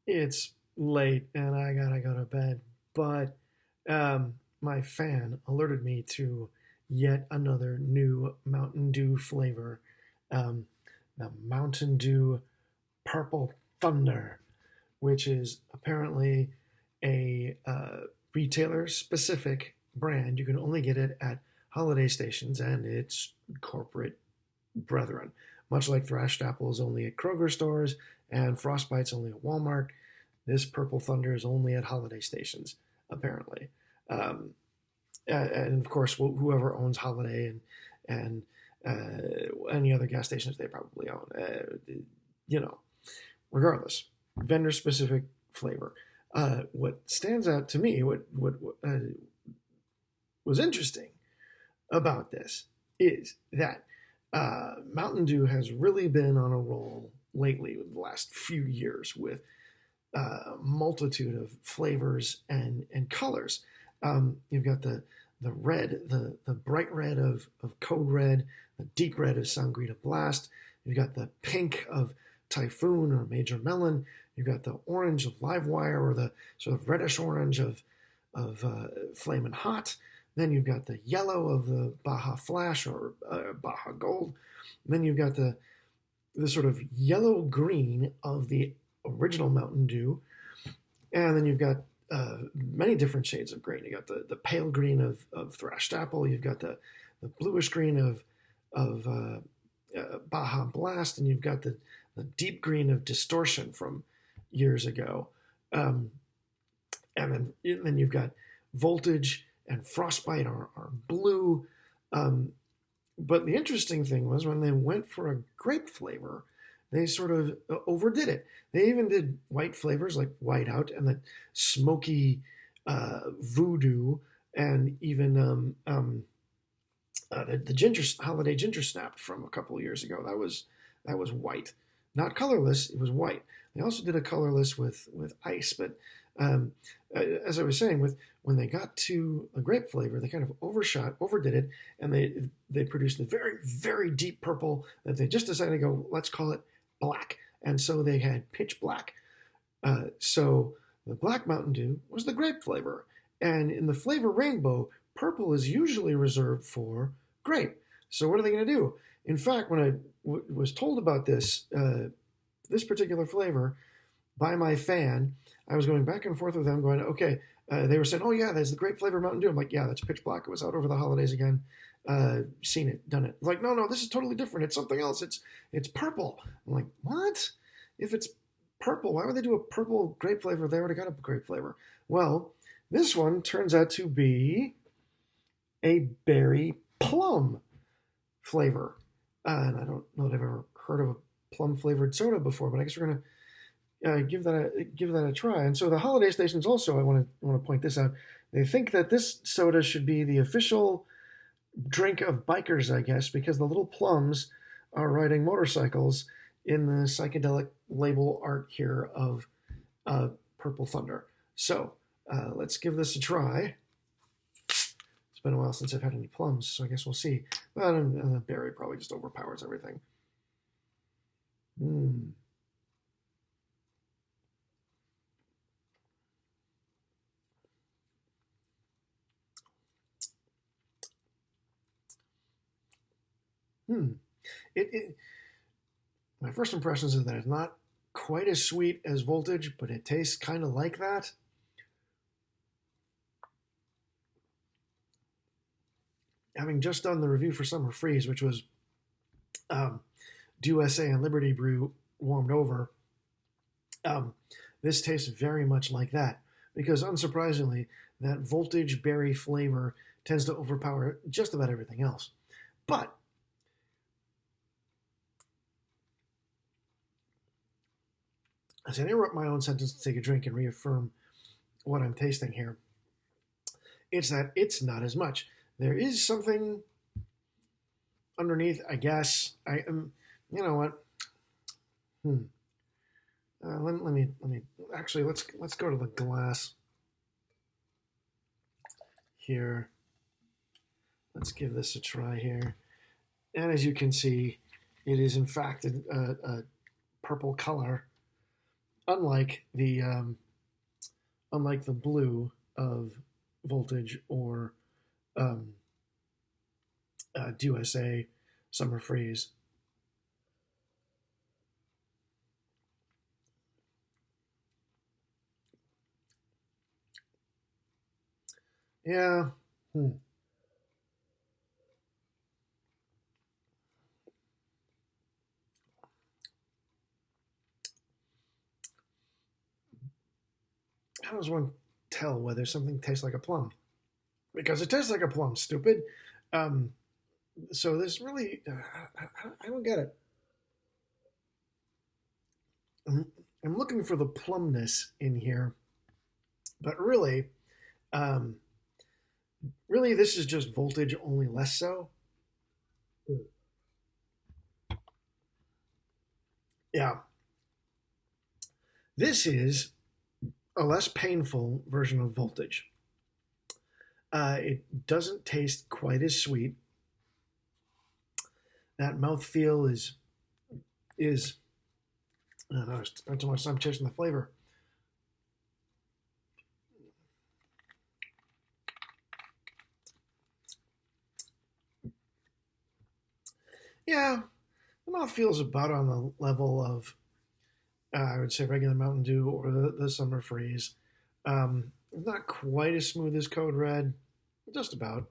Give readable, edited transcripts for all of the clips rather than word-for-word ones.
It's late and I gotta go to bed, but my fan alerted me to yet another new Mountain Dew flavor, um, the Mountain Dew Purple Thunder, which is apparently a retailer specific brand. You can only get it at holiday stations and its corporate brethren. Much like Thrashed Apple is only at Kroger stores and Frostbite's only at Walmart, this Purple Thunder is only at holiday stations, apparently. Um, and of course, whoever owns Holiday and any other gas stations they probably own, you know, regardless, vendor specific flavor. What stands out to me, what was interesting about this is that Mountain Dew has really been on a roll lately, the last few years, with a multitude of flavors and colors. You've got the red, the bright red of Code Red, the deep red of Sangrita Blast. You've got the pink of Typhoon or Major Melon. You've got the orange of Livewire, or the sort of reddish orange of Flamin' Hot. Then you've got the yellow of the Baja Flash or Baja Gold. And then you've got the sort of yellow green of the original Mountain Dew. And then you've got many different shades of green. You got the pale green of Thrashed Apple. You've got the bluish green of Baja Blast, and you've got the deep green of Distortion from years ago. Um, and then you've got Voltage and Frostbite are blue. Um, but the interesting thing was when they went for a grape flavor, they sort of overdid it. They even did white flavors like Whiteout and the smoky Voodoo, and even the ginger holiday ginger snap from a couple of years ago. That was white, not colorless. It was white. They also did a colorless with ice, but um, as I was saying, with when they got to a grape flavor, they kind of overdid it, and they produced a very very deep purple that they just decided to go. Let's call it black, and so they had pitch black. So the Black Mountain Dew was the grape flavor, and in the flavor rainbow, purple is usually reserved for grape. So what are they going to do? In fact, when was told about this particular flavor by my fan, I was going back and forth with them, going, okay. They were saying, "Oh yeah, there's the grape flavor Mountain Dew." I'm like, "Yeah, that's pitch black. It was out over the holidays again. Seen it, done it." Like, no, this is totally different. It's something else. It's purple. I'm like, what? If it's purple, why would they do a purple grape flavor? They already got a grape flavor. Well, this one turns out to be a berry plum flavor. And I don't know that I've ever heard of a plum flavored soda before, but I guess we're gonna give that a try. And so the holiday stations also, I want to point this out. They think that this soda should be the official drink of bikers, I guess, because the little plums are riding motorcycles in the psychedelic label art here of Purple Thunder. So let's give this a try. It's been a while since I've had any plums, so I guess we'll see. Well, the berry probably just overpowers everything. Mm. Hmm. It my first impressions is that it's not quite as sweet as Voltage, but it tastes kind of like that. Having just done the review for Summer Freeze, which was um, Dew SA and Liberty Brew warmed over, um, this tastes very much like that. Because unsurprisingly, that Voltage berry flavor tends to overpower just about everything else. But as I interrupt my own sentence to take a drink and reaffirm what I'm tasting here, it's that it's not as much. There is something underneath, I guess. I am, you know what? Hmm. Let me actually let's go to the glass here. Let's give this a try here. And as you can see, it is in fact a purple color. unlike the blue of Voltage or um, USA Summer Freeze. Yeah. Hmm. How does one tell whether something tastes like a plum? Because it tastes like a plum, stupid. Um, so this really, I don't get it. I'm, I'm looking for the plumness in here, but really, um, really, this is just Voltage, only less so. Yeah, this is a less painful version of Voltage. It doesn't taste quite as sweet. That mouthfeel is I don't know. I spent too much time chasing the flavor. Yeah, the mouth feels about on the level of I would say regular Mountain Dew or the Summer Freeze. Not quite as smooth as Code Red, just about.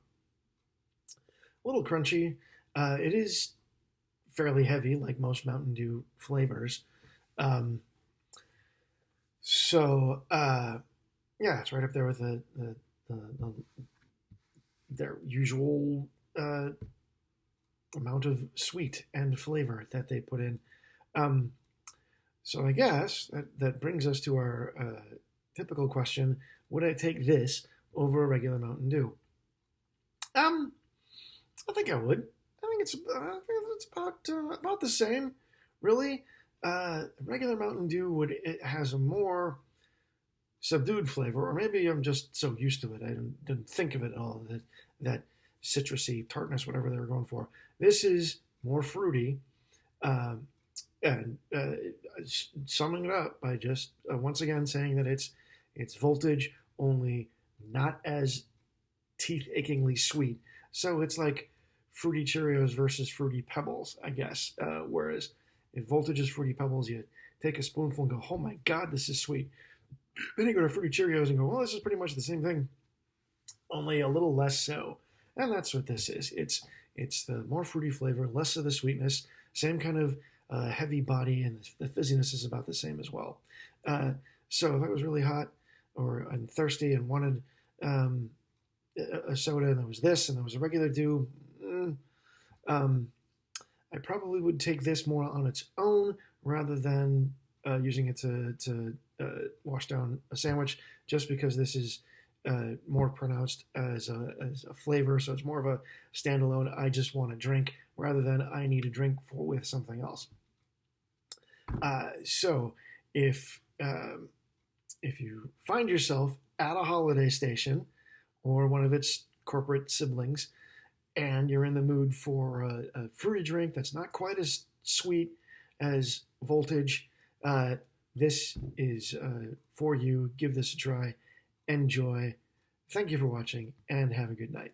A little crunchy. It is fairly heavy, like most Mountain Dew flavors. Um, so yeah, it's right up there with the their usual amount of sweet and flavor that they put in. Um, so I guess that brings us to our typical question: would I take this over a regular Mountain Dew? Um, I think I would. I think it's about the same, really. Regular Mountain Dew it has a more subdued flavor, or maybe I'm just so used to it I didn't think of it at all. That citrusy tartness, whatever they were going for. This is more fruity, um, and summing it up by just once again saying that it's Voltage, only not as teeth achingly sweet. So it's like fruity Cheerios versus fruity Pebbles, I guess. Whereas if Voltage is fruity Pebbles, you take a spoonful and go, "Oh my God, this is sweet." Then you go to fruity Cheerios and go, "Well, this is pretty much the same thing, only a little less so." And that's what this is. It's the more fruity flavor, less of the sweetness, same kind of heavy body, and the fizziness is about the same as well. Uh, so if I was really hot or I'm thirsty and wanted um, a soda, and there was this, and there was a regular Dew, um, I probably would take this more on its own rather than using it to wash down a sandwich, just because this is more pronounced as a flavor. So it's more of a standalone. I just want a drink rather than I need a drink with something else. So if you find yourself at a holiday station or one of its corporate siblings, and you're in the mood for a fruity drink that's not quite as sweet as Voltage, uh, this is for you. Give this a try. Enjoy. Thank you for watching, and have a good night.